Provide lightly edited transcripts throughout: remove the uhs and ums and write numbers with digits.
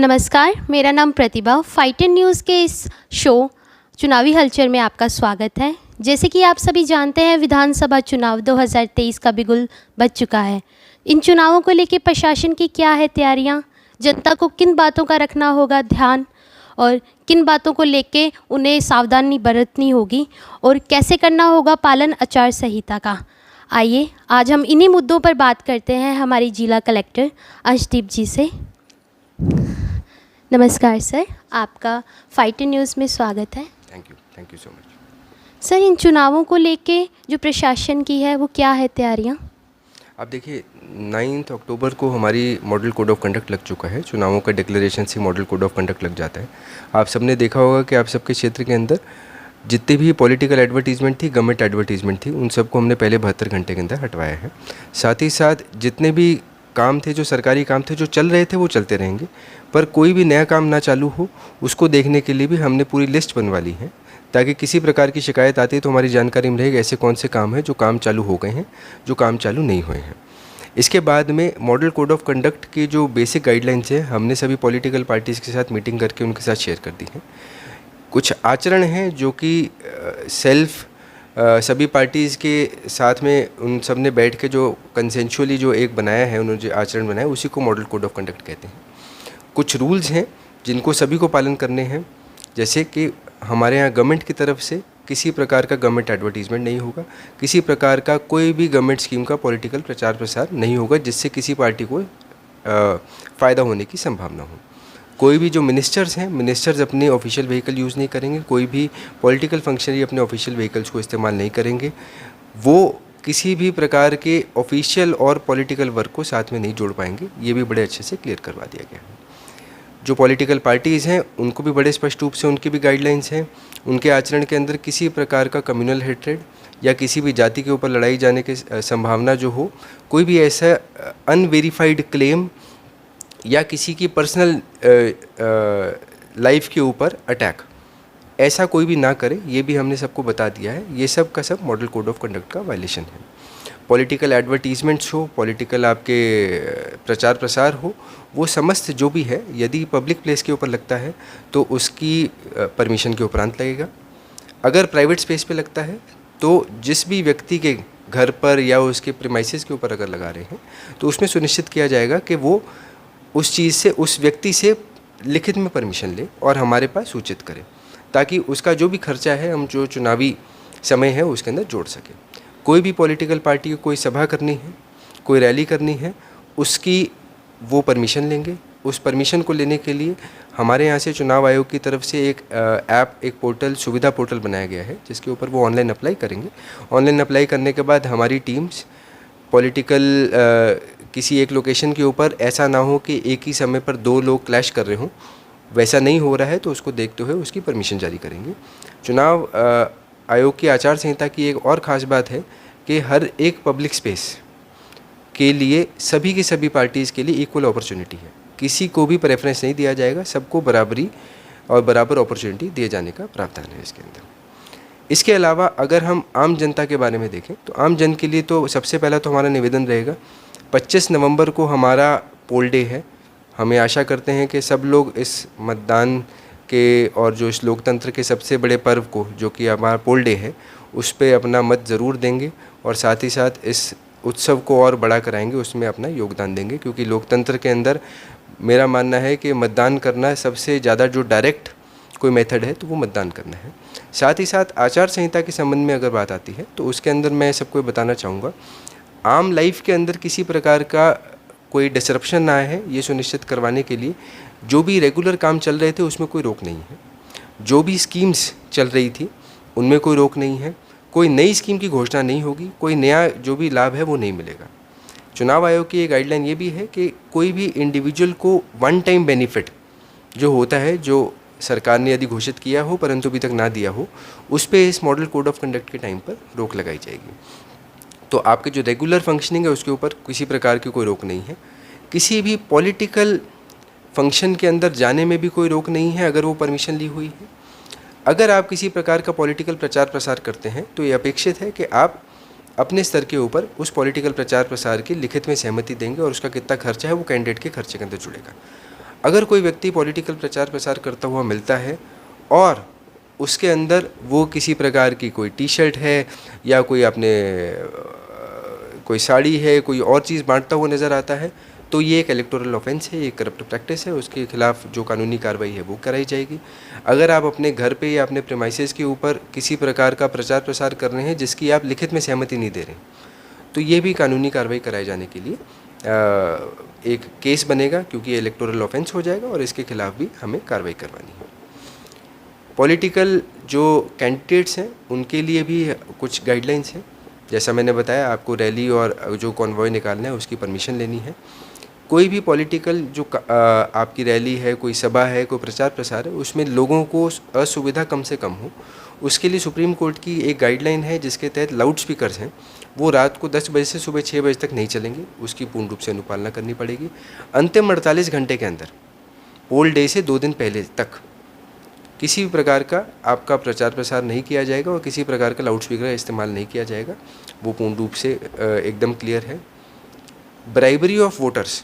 नमस्कार, मेरा नाम प्रतिभा। फाइट इन न्यूज़ के इस शो चुनावी हलचल में आपका स्वागत है। जैसे कि आप सभी जानते हैं, विधानसभा चुनाव 2023 का बिगुल बज चुका है। इन चुनावों को लेकर प्रशासन की क्या है तैयारियां, जनता को किन बातों का रखना होगा ध्यान और किन बातों को लेके उन्हें सावधानी बरतनी होगी और कैसे करना होगा पालन आचार संहिता का। आइए आज हम इन्हीं मुद्दों पर बात करते हैं हमारी जिला कलेक्टर अंशदीप जी से। नमस्कार सर, आपका फाइट इन न्यूज़ में स्वागत है। Thank you so much. Sir, इन चुनावों को लेके जो प्रशासन की है वो क्या है तैयारियां? आप देखिए, 9 अक्टूबर को हमारी मॉडल कोड ऑफ कंडक्ट लग चुका है। चुनावों का डिक्लेरेशन से मॉडल कोड ऑफ कंडक्ट लग जाता है। आप सबने देखा होगा कि आप सबके क्षेत्र के अंदर जितने भी पॉलिटिकल एडवर्टीजमेंट थी, गवर्नमेंट एडवर्टीजमेंट थी, उन सबको हमने पहले 72 घंटे के अंदर हटवाया है। साथ ही साथ जितने भी काम थे, जो सरकारी काम थे, जो चल रहे थे, वो चलते रहेंगे, पर कोई भी नया काम ना चालू हो उसको देखने के लिए भी हमने पूरी लिस्ट बनवा ली है, ताकि किसी प्रकार की शिकायत आती है तो हमारी जानकारी में रहेगी ऐसे कौन से काम हैं जो काम चालू हो गए हैं, जो काम चालू नहीं हुए हैं। इसके बाद में मॉडल कोड ऑफ कंडक्ट के जो बेसिक गाइडलाइंस हैं हमने सभी पॉलिटिकल पार्टीज़ के साथ मीटिंग करके उनके साथ शेयर कर दी हैं। कुछ आचरण हैं जो कि सेल्फ सभी पार्टीज़ के साथ में उन सब ने बैठ के जो कंसेंशुअली जो एक बनाया है, उन्होंने जो आचरण बनाया उसी को मॉडल कोड ऑफ कंडक्ट कहते हैं। कुछ रूल्स हैं जिनको सभी को पालन करने हैं, जैसे कि हमारे यहाँ गवर्नमेंट की तरफ से किसी प्रकार का गवर्नमेंट एडवर्टीजमेंट नहीं होगा, किसी प्रकार का कोई भी गवर्नमेंट स्कीम का पॉलिटिकल प्रचार प्रसार नहीं होगा जिससे किसी पार्टी को फ़ायदा होने की संभावना हो। कोई भी जो मिनिस्टर्स अपने ऑफिशियल व्हीकल यूज़ नहीं करेंगे, कोई भी पॉलिटिकल फंक्शनरी अपने ऑफिशियल व्हीकल्स को इस्तेमाल नहीं करेंगे, वो किसी भी प्रकार के ऑफिशियल और पॉलिटिकल वर्क को साथ में नहीं जोड़ पाएंगे। ये भी बड़े अच्छे से क्लियर करवा दिया गया है। जो पॉलिटिकल पार्टीज़ हैं उनको भी बड़े स्पष्ट रूप से उनकी भी गाइडलाइंस हैं। उनके आचरण के अंदर किसी प्रकार का कम्युनल हेट्रेड या किसी भी जाति के ऊपर लड़ाई जाने की संभावना जो हो, कोई भी ऐसा अनवेरीफाइड क्लेम या किसी की पर्सनल लाइफ के ऊपर अटैक, ऐसा कोई भी ना करे, ये भी हमने सबको बता दिया है। ये सब का सब मॉडल कोड ऑफ कंडक्ट का वायलेशन है। पॉलिटिकल एडवर्टीजमेंट्स हो, पॉलिटिकल आपके प्रचार प्रसार हो, वो समस्त जो भी है, यदि पब्लिक प्लेस के ऊपर लगता है तो उसकी परमिशन के उपरांत लगेगा। अगर प्राइवेट स्पेस पे लगता है तो जिस भी व्यक्ति के घर पर या उसके प्रीमाइसेस के ऊपर अगर लगा रहे हैं तो उसमें सुनिश्चित किया जाएगा कि वो उस चीज़ से, उस व्यक्ति से लिखित में परमिशन ले और हमारे पास सूचित करे, ताकि उसका जो भी खर्चा है हम जो चुनावी समय है उसके अंदर जोड़ सकें। कोई भी पॉलिटिकल पार्टी को कोई सभा करनी है, कोई रैली करनी है, उसकी वो परमिशन लेंगे। उस परमिशन को लेने के लिए हमारे यहाँ से चुनाव आयोग की तरफ से एक ऐप, एक पोर्टल, सुविधा पोर्टल बनाया गया है, जिसके ऊपर वो ऑनलाइन अप्लाई करेंगे। ऑनलाइन अप्लाई करने के बाद हमारी टीम्स पॉलिटिकल किसी एक लोकेशन के ऊपर ऐसा ना हो कि एक ही समय पर 2 लोग क्लैश कर रहे हों, वैसा नहीं हो रहा है तो उसको देखते हुए उसकी परमिशन जारी करेंगे। चुनाव आयोग की आचार संहिता की एक और ख़ास बात है कि हर एक पब्लिक स्पेस के लिए सभी की सभी पार्टीज़ के लिए इक्वल अपॉर्चुनिटी है। किसी को भी प्रेफरेंस नहीं दिया जाएगा, सबको बराबरी और बराबर अपॉर्चुनिटी दिए जाने का प्रावधान है इसके अंदर। इसके अलावा अगर हम आम जनता के बारे में देखें तो आम जन के लिए तो सबसे पहला तो हमारा निवेदन रहेगा, 25 नवंबर को हमारा पोल डे है। हमें आशा करते हैं कि सब लोग इस मतदान के और जो इस लोकतंत्र के सबसे बड़े पर्व को, जो कि हमारा पोल डे है, उस पर अपना मत ज़रूर देंगे और साथ ही साथ इस उत्सव को और बड़ा कराएंगे, उसमें अपना योगदान देंगे। क्योंकि लोकतंत्र के अंदर मेरा मानना है कि मतदान करना सबसे ज़्यादा जो डायरेक्ट कोई मेथड है तो वो मतदान करना है। साथ ही साथ आचार संहिता के संबंध में अगर बात आती है तो उसके अंदर मैं सबको बताना चाहूँगा, आम लाइफ के अंदर किसी प्रकार का कोई डिसरप्शन ना है, ये सुनिश्चित करवाने के लिए जो भी रेगुलर काम चल रहे थे उसमें कोई रोक नहीं है। जो भी स्कीम्स चल रही थी उनमें कोई रोक नहीं है। कोई नई स्कीम की घोषणा नहीं होगी, कोई नया जो भी लाभ है वो नहीं मिलेगा। चुनाव आयोग की एक गाइडलाइन ये भी है कि कोई भी इंडिविजुअल को वन टाइम बेनिफिट जो होता है, जो सरकार ने यदि घोषित किया हो परंतु अभी तक ना दिया हो, उस पर इस मॉडल कोड ऑफ कंडक्ट के टाइम पर रोक लगाई जाएगी। तो आपके जो रेगुलर फंक्शनिंग है उसके ऊपर किसी प्रकार की कोई रोक नहीं है। किसी भी पॉलिटिकल फंक्शन के अंदर जाने में भी कोई रोक नहीं है अगर वो परमिशन ली हुई है। अगर आप किसी प्रकार का पॉलिटिकल प्रचार प्रसार करते हैं तो ये अपेक्षित है कि आप अपने स्तर के ऊपर उस पॉलिटिकल प्रचार प्रसार की लिखित में सहमति देंगे और उसका कितना खर्चा है वो कैंडिडेट के खर्चे के अंदर जुड़ेगा। अगर कोई व्यक्ति पॉलिटिकल प्रचार प्रसार करता हुआ मिलता है और उसके अंदर वो किसी प्रकार की कोई टी शर्ट है या कोई अपने कोई साड़ी है, कोई और चीज़ बांटता हुआ नज़र आता है, तो ये एक इलेक्टोरल ऑफेंस है, ये करप्ट प्रैक्टिस है, उसके खिलाफ जो कानूनी कार्रवाई है वो कराई जाएगी। अगर आप अपने घर पे या अपने प्रेमाइसेस के ऊपर किसी प्रकार का प्रचार प्रसार कर रहे हैं जिसकी आप लिखित में सहमति नहीं दे रहे, तो ये भी कानूनी कार्रवाई कराए जाने के लिए एक केस बनेगा, क्योंकि ये इलेक्टोरल ऑफेंस हो जाएगा और इसके खिलाफ भी हमें कार्रवाई करवानी है। पॉलिटिकल जो कैंडिडेट्स हैं उनके लिए भी कुछ गाइडलाइंस हैं। जैसा मैंने बताया, आपको रैली और जो कॉन्वॉय निकालना है उसकी परमिशन लेनी है। कोई भी पॉलिटिकल जो आपकी रैली है, कोई सभा है, कोई प्रचार प्रसार है, उसमें लोगों को असुविधा कम से कम हो, उसके लिए सुप्रीम कोर्ट की एक गाइडलाइन है जिसके तहत लाउड स्पीकर्स हैं वो रात को 10 बजे से सुबह 6 बजे तक नहीं चलेंगे, उसकी पूर्ण रूप से अनुपालना करनी पड़ेगी। अंतिम 48 घंटे के अंदर, पोल डे से 2 दिन पहले तक किसी भी प्रकार का आपका प्रचार प्रसार नहीं किया जाएगा और किसी प्रकार का लाउड स्पीकर का इस्तेमाल नहीं किया जाएगा, वो पूर्ण रूप से एकदम क्लियर है। ब्राइबरी ऑफ वोटर्स,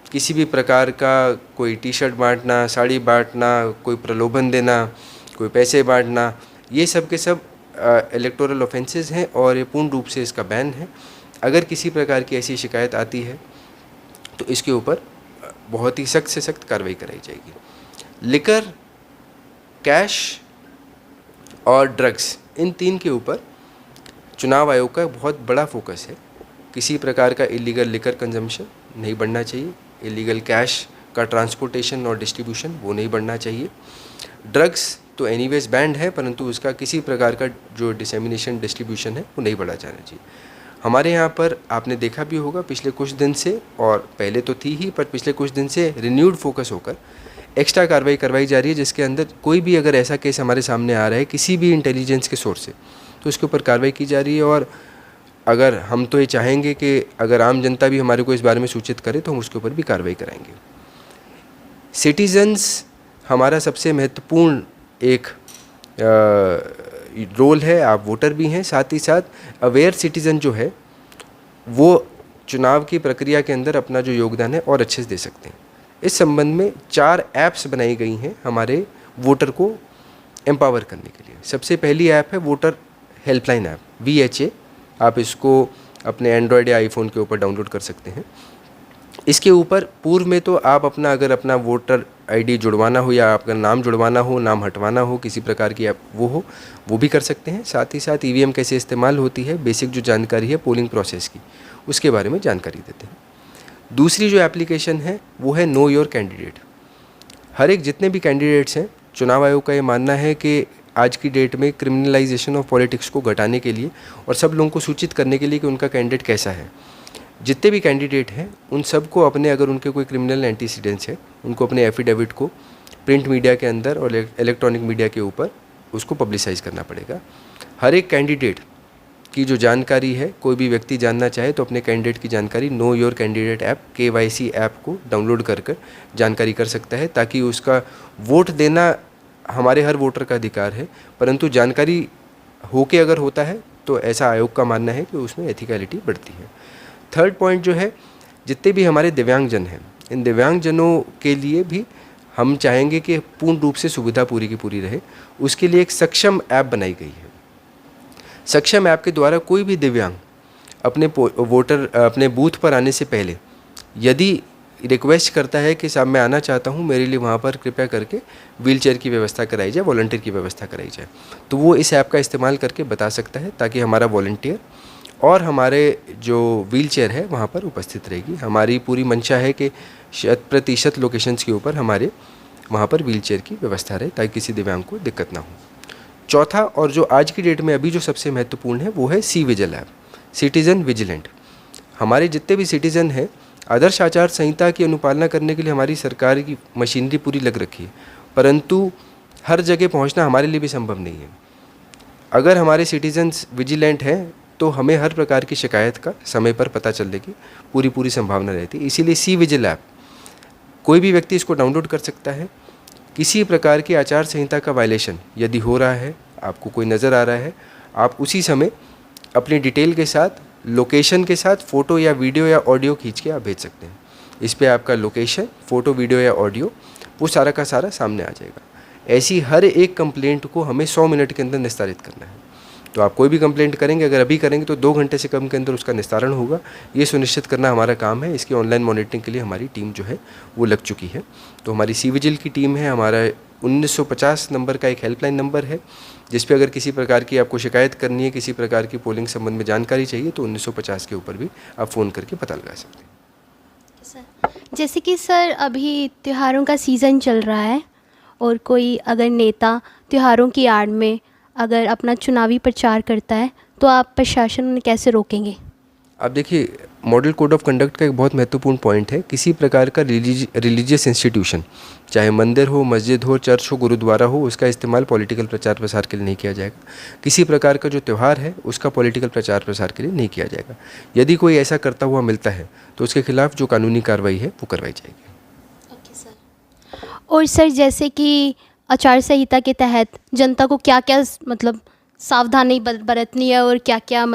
किसी भी प्रकार का कोई टी शर्ट बांटना, साड़ी बांटना, कोई प्रलोभन देना, कोई पैसे बांटना, ये सब के सब इलेक्टोरल ऑफेंसेस हैं और ये पूर्ण रूप से इसका बैन है। अगर किसी प्रकार की ऐसी शिकायत आती है तो इसके ऊपर बहुत ही सख्त से सख्त कार्रवाई कराई जाएगी। लिकर, कैश और ड्रग्स, इन 3 के ऊपर चुनाव आयोग का बहुत बड़ा फोकस है। किसी प्रकार का इलीगल लिकर कंजम्पशन नहीं बढ़ना चाहिए, इलीगल कैश का ट्रांसपोर्टेशन और डिस्ट्रीब्यूशन वो नहीं बढ़ना चाहिए। ड्रग्स तो एनीवेज बैंड है, परंतु उसका किसी प्रकार का जो डिसेमिनेशन डिस्ट्रीब्यूशन है वो नहीं बढ़ा जाना चाहिए। हमारे यहाँ पर आपने देखा भी होगा पिछले कुछ दिन से, और पहले तो थी ही, पर पिछले कुछ दिन से रिन्यूड फोकस होकर एक्स्ट्रा कार्रवाई करवाई जा रही है, जिसके अंदर कोई भी अगर ऐसा केस हमारे सामने आ रहा है किसी भी इंटेलिजेंस के सोर्स से, तो उसके ऊपर कार्रवाई की जा रही है। और अगर हम तो ये चाहेंगे कि अगर आम जनता भी हमारे को इस बारे में सूचित करे तो हम उसके ऊपर भी कार्रवाई कराएंगे। सिटीजन्स हमारा सबसे महत्वपूर्ण एक रोल है, आप वोटर भी हैं, साथ ही साथ अवेयर सिटीज़न जो है वो चुनाव की प्रक्रिया के अंदर अपना जो योगदान है और अच्छे से दे सकते हैं। इस संबंध में 4 ऐप्स बनाई गई हैं हमारे वोटर को एम्पावर करने के लिए। सबसे पहली ऐप है वोटर हेल्पलाइन ऐप, VHA। आप इसको अपने एंड्रॉयड या आईफोन के ऊपर डाउनलोड कर सकते हैं। इसके ऊपर पूर्व में तो आप अपना अगर अपना वोटर ID जुड़वाना हो या आपका नाम जुड़वाना हो, नाम हटवाना हो, किसी प्रकार की वो भी कर सकते हैं। साथ ही साथ EVM कैसे इस्तेमाल होती है, बेसिक जो जानकारी है पोलिंग प्रोसेस की, उसके बारे में जानकारी देते हैं। दूसरी जो एप्लीकेशन है वो है नो योर कैंडिडेट। हर एक जितने भी कैंडिडेट्स हैं, चुनाव आयोग का ये मानना है कि आज की डेट में क्रिमिनलाइजेशन ऑफ पॉलिटिक्स को घटाने के लिए और सब लोगों को सूचित करने के लिए कि उनका कैंडिडेट कैसा है, जितने भी कैंडिडेट हैं उन सबको अपने, अगर उनके कोई क्रिमिनल एंटीसीडेंट्स है, उनको अपने एफिडेविट को प्रिंट मीडिया के अंदर और इलेक्ट्रॉनिक मीडिया के ऊपर उसको पब्लिसाइज करना पड़ेगा। हर एक कैंडिडेट की जो जानकारी है, कोई भी व्यक्ति जानना चाहे तो अपने कैंडिडेट की जानकारी know your candidate app, KYC app को डाउनलोड कर जानकारी कर सकता है, ताकि उसका वोट देना हमारे हर वोटर का अधिकार है, परंतु जानकारी होके अगर होता है तो ऐसा आयोग का मानना है कि उसमें एथिकलिटी बढ़ती है। थर्ड पॉइंट जो है, जितने भी हमारे दिव्यांगजन हैं, इन दिव्यांगजनों के लिए भी हम चाहेंगे कि पूर्ण रूप से सुविधा पूरी की पूरी रहे। उसके लिए एक सक्षम ऐप बनाई गई है। सक्षम ऐप के द्वारा कोई भी दिव्यांग अपने बूथ पर आने से पहले यदि रिक्वेस्ट करता है कि साहब मैं आना चाहता हूँ, मेरे लिए वहाँ पर कृपया करके व्हीलचेयर की व्यवस्था कराई जाए, वॉलंटियर की व्यवस्था कराई जाए, तो वो इस ऐप का इस्तेमाल करके बता सकता है, ताकि हमारा वॉलंटियर और हमारे जो व्हीलचेयर है वहाँ पर उपस्थित रहेगी। हमारी पूरी मंशा है कि 100% लोकेशंस के ऊपर हमारे वहाँ पर व्हीलचेयर की व्यवस्था रहे, ताकि किसी दिव्यांग को दिक्कत ना हो। चौथा, और जो आज की डेट में अभी जो सबसे महत्वपूर्ण है, वो है CVIGIL ऐप, सिटीज़न विजिलेंट। हमारे जितने भी सिटीज़न हैं, आदर्श आचार संहिता की अनुपालना करने के लिए हमारी सरकार की मशीनरी पूरी लग रखी है, परंतु हर जगह पहुंचना हमारे लिए भी संभव नहीं है। अगर हमारे सिटीजन्स विजिलेंट हैं तो हमें हर प्रकार की शिकायत का समय पर पता चलने की पूरी संभावना रहती है। इसीलिए CVIGIL ऐप कोई भी व्यक्ति इसको डाउनलोड कर सकता है। किसी प्रकार की आचार संहिता का वायलेशन यदि हो रहा है, आपको कोई नज़र आ रहा है, आप उसी समय अपनी डिटेल के साथ, लोकेशन के साथ फ़ोटो या वीडियो या ऑडियो खींच के आप भेज सकते हैं। इस पे आपका लोकेशन, फ़ोटो, वीडियो या ऑडियो वो सारा का सारा सामने आ जाएगा। ऐसी हर एक कंप्लेंट को हमें 100 मिनट के अंदर निस्तारित करना है। तो आप कोई भी कंप्लेंट करेंगे, अगर अभी करेंगे तो 2 घंटे से कम के अंदर उसका निस्तारण होगा। ये सुनिश्चित करना हमारा काम है। इसकी ऑनलाइन मॉनिटरिंग के लिए हमारी टीम जो है वो लग चुकी है। तो हमारी सी विजिल की टीम है, हमारा 1950 नंबर का एक हेल्पलाइन नंबर है, जिस पे अगर किसी प्रकार की आपको शिकायत करनी है, किसी प्रकार की पोलिंग संबंध में जानकारी चाहिए, तो 1950 के ऊपर भी आप फ़ोन करके पता लगा सकते हैं। जैसे कि सर अभी त्योहारों का सीज़न चल रहा है और कोई अगर नेता त्योहारों की आड़ में अगर अपना चुनावी प्रचार करता है तो आप प्रशासन उन्हें कैसे रोकेंगे? आप देखिए, मॉडल कोड ऑफ कंडक्ट का एक बहुत महत्वपूर्ण पॉइंट है, किसी प्रकार का रिलीजियस इंस्टीट्यूशन, चाहे मंदिर हो, मस्जिद हो, चर्च हो, गुरुद्वारा हो, उसका इस्तेमाल पॉलिटिकल प्रचार प्रसार के लिए नहीं किया जाएगा। किसी प्रकार का जो त्यौहार है उसका पॉलिटिकल प्रचार प्रसार के लिए नहीं किया जाएगा। यदि कोई ऐसा करता हुआ मिलता है तो उसके खिलाफ जो कानूनी कार्रवाई है वो करवाई जाएगी। Okay sir. और सर जैसे कि आचार संहिता के तहत जनता को क्या क्या मतलब सावधानी बरतनी है और क्या क्या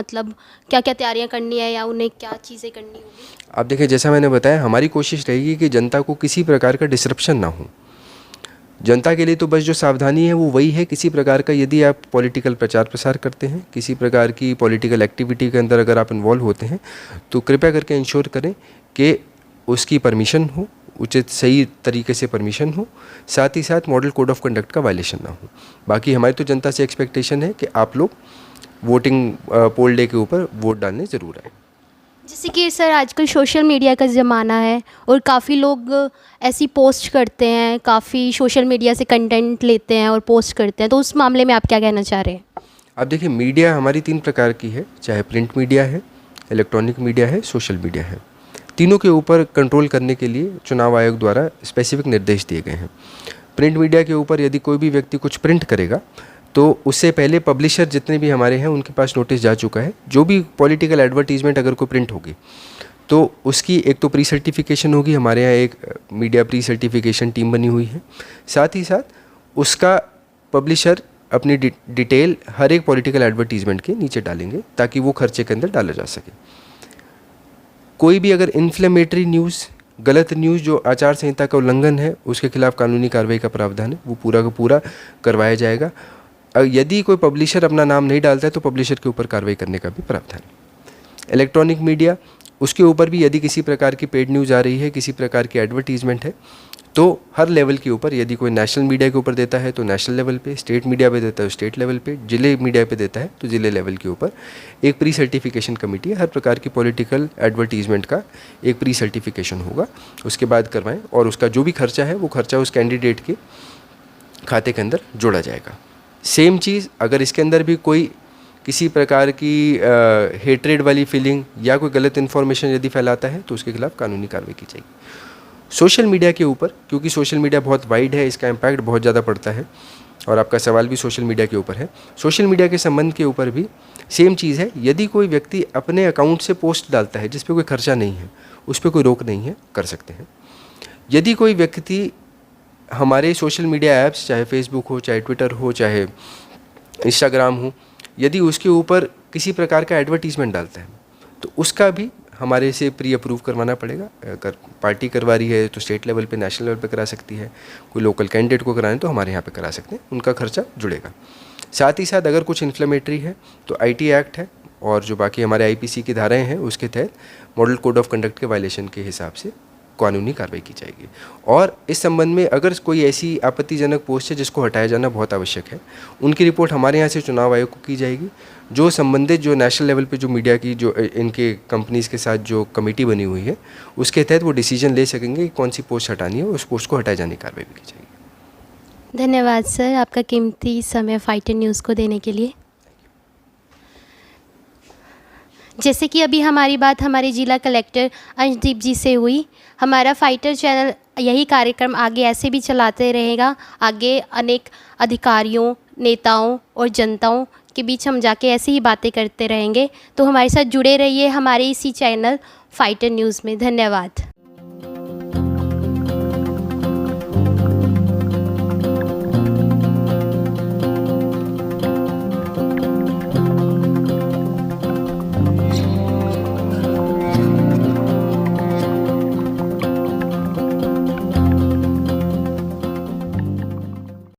तैयारियां करनी है या उन्हें क्या चीज़ें करनी होगी? आप देखिए, जैसा मैंने बताया, हमारी कोशिश रहेगी कि जनता को किसी प्रकार का डिसरप्शन ना हो। जनता के लिए तो बस जो सावधानी है वो वही है, किसी प्रकार का यदि आप पॉलिटिकल प्रचार प्रसार करते हैं, किसी प्रकार की पॉलिटिकल एक्टिविटी के अंदर अगर आप इन्वॉल्व होते हैं, तो कृपया करके इंश्योर करें कि उसकी परमिशन हो, उचित सही तरीके से परमिशन हो, साथ ही साथ मॉडल कोड ऑफ कंडक्ट का वायलेशन ना हो। बाकी हमारी तो जनता से एक्सपेक्टेशन है कि आप लोग वोटिंग पोल डे के ऊपर वोट डालने ज़रूर आए। जैसे कि सर आजकल सोशल मीडिया का ज़माना है और काफ़ी लोग ऐसी पोस्ट करते हैं, काफ़ी सोशल मीडिया से कंटेंट लेते हैं और पोस्ट करते हैं, तो उस मामले में आप क्या कहना चाह रहे हैं? आप देखिए, मीडिया हमारी 3 प्रकार की है, चाहे प्रिंट मीडिया है, इलेक्ट्रॉनिक मीडिया है, सोशल मीडिया है। तीनों के ऊपर कंट्रोल करने के लिए चुनाव आयोग द्वारा स्पेसिफिक निर्देश दिए गए हैं। प्रिंट मीडिया के ऊपर यदि कोई भी व्यक्ति कुछ प्रिंट करेगा तो उससे पहले पब्लिशर जितने भी हमारे हैं उनके पास नोटिस जा चुका है। जो भी पॉलिटिकल एडवर्टीजमेंट अगर कोई प्रिंट होगी तो उसकी एक तो प्री सर्टिफिकेशन होगी, हमारे यहाँ एक मीडिया प्री सर्टिफिकेशन टीम बनी हुई है। साथ ही साथ उसका पब्लिशर अपनी डिटेल हर एक पॉलिटिकल एडवर्टीजमेंट के नीचे डालेंगे ताकि वो खर्चे के अंदर डाला जा सके। कोई भी अगर इन्फ्लेमेटरी न्यूज़, गलत न्यूज़ जो आचार संहिता का उल्लंघन है, उसके खिलाफ कानूनी कार्रवाई का प्रावधान है, वो पूरा का पूरा करवाया जाएगा। यदि कोई पब्लिशर अपना नाम नहीं डालता है तो पब्लिशर के ऊपर कार्रवाई करने का भी प्रावधान है। इलेक्ट्रॉनिक मीडिया, उसके ऊपर भी यदि किसी प्रकार की पेड न्यूज़ आ रही है, किसी प्रकार की एडवर्टीजमेंट है, तो हर लेवल के ऊपर, यदि कोई नेशनल मीडिया के ऊपर देता है तो नेशनल लेवल पे, स्टेट मीडिया पे देता है तो स्टेट लेवल पे, जिले मीडिया पे देता है तो जिले लेवल के ऊपर एक प्री सर्टिफिकेशन कमेटी है। हर प्रकार की पॉलिटिकल एडवर्टीजमेंट का एक प्री सर्टिफिकेशन होगा, उसके बाद करवाएं और उसका जो भी खर्चा है वो खर्चा उस कैंडिडेट के खाते के अंदर जोड़ा जाएगा। सेम चीज़ अगर इसके अंदर भी कोई किसी प्रकार की हेट्रेड वाली फीलिंग या कोई गलत इन्फॉर्मेशन यदि फैलाता है तो उसके खिलाफ कानूनी कार्रवाई की जाएगी। सोशल मीडिया के ऊपर, क्योंकि सोशल मीडिया बहुत वाइड है, इसका इम्पैक्ट बहुत ज़्यादा पड़ता है और आपका सवाल भी सोशल मीडिया के ऊपर है। सोशल मीडिया के संबंध के ऊपर भी सेम चीज़ है, यदि कोई व्यक्ति अपने अकाउंट से पोस्ट डालता है जिस पे कोई खर्चा नहीं है, उस पर कोई रोक नहीं है, कर सकते हैं। यदि कोई व्यक्ति हमारे सोशल मीडिया ऐप्स, चाहे फेसबुक हो, चाहे ट्विटर हो, चाहे इंस्टाग्राम हो, यदि उसके ऊपर किसी प्रकार का एडवर्टीजमेंट डालता है तो उसका भी हमारे से प्री अप्रूव करवाना पड़ेगा। अगर पार्टी करवा रही है तो स्टेट लेवल पे, नेशनल लेवल पे करा सकती है, कोई लोकल कैंडिडेट को कराएं तो हमारे यहाँ पे करा सकते हैं, उनका खर्चा जुड़ेगा। साथ ही साथ अगर कुछ इन्फ्लेमेटरी है तो आईटी एक्ट है और जो बाकी हमारे आईपीसी की धाराएँ हैं उसके तहत मॉडल कोड ऑफ कंडक्ट के वायलेशन के हिसाब से कानूनी कार्रवाई की जाएगी। और इस संबंध में अगर कोई ऐसी आपत्तिजनक पोस्ट है जिसको हटाया जाना बहुत आवश्यक है, उनकी रिपोर्ट हमारे यहाँ से चुनाव आयोग को की जाएगी। जो संबंधित जो नेशनल लेवल पे जो मीडिया की जो इनके कंपनीज़ के साथ जो कमेटी बनी हुई है उसके तहत वो डिसीजन ले सकेंगे कि कौन सी पोस्ट हटानी है, उस पोस्ट को हटाए जाने की कार्रवाई भी की जाएगी। धन्यवाद सर, आपका कीमती समय फाइटर न्यूज़ को देने के लिए। जैसे कि अभी हमारी बात हमारे जिला कलेक्टर अंशदीप जी से हुई, हमारा फाइटर चैनल यही कार्यक्रम आगे ऐसे भी चलाते रहेगा। आगे अनेक अधिकारियों, नेताओं और जनताओं के बीच हम जाके ऐसी ही बातें करते रहेंगे। तो हमारे साथ जुड़े रहिए हमारे इसी चैनल फाइटर न्यूज़ में। धन्यवाद।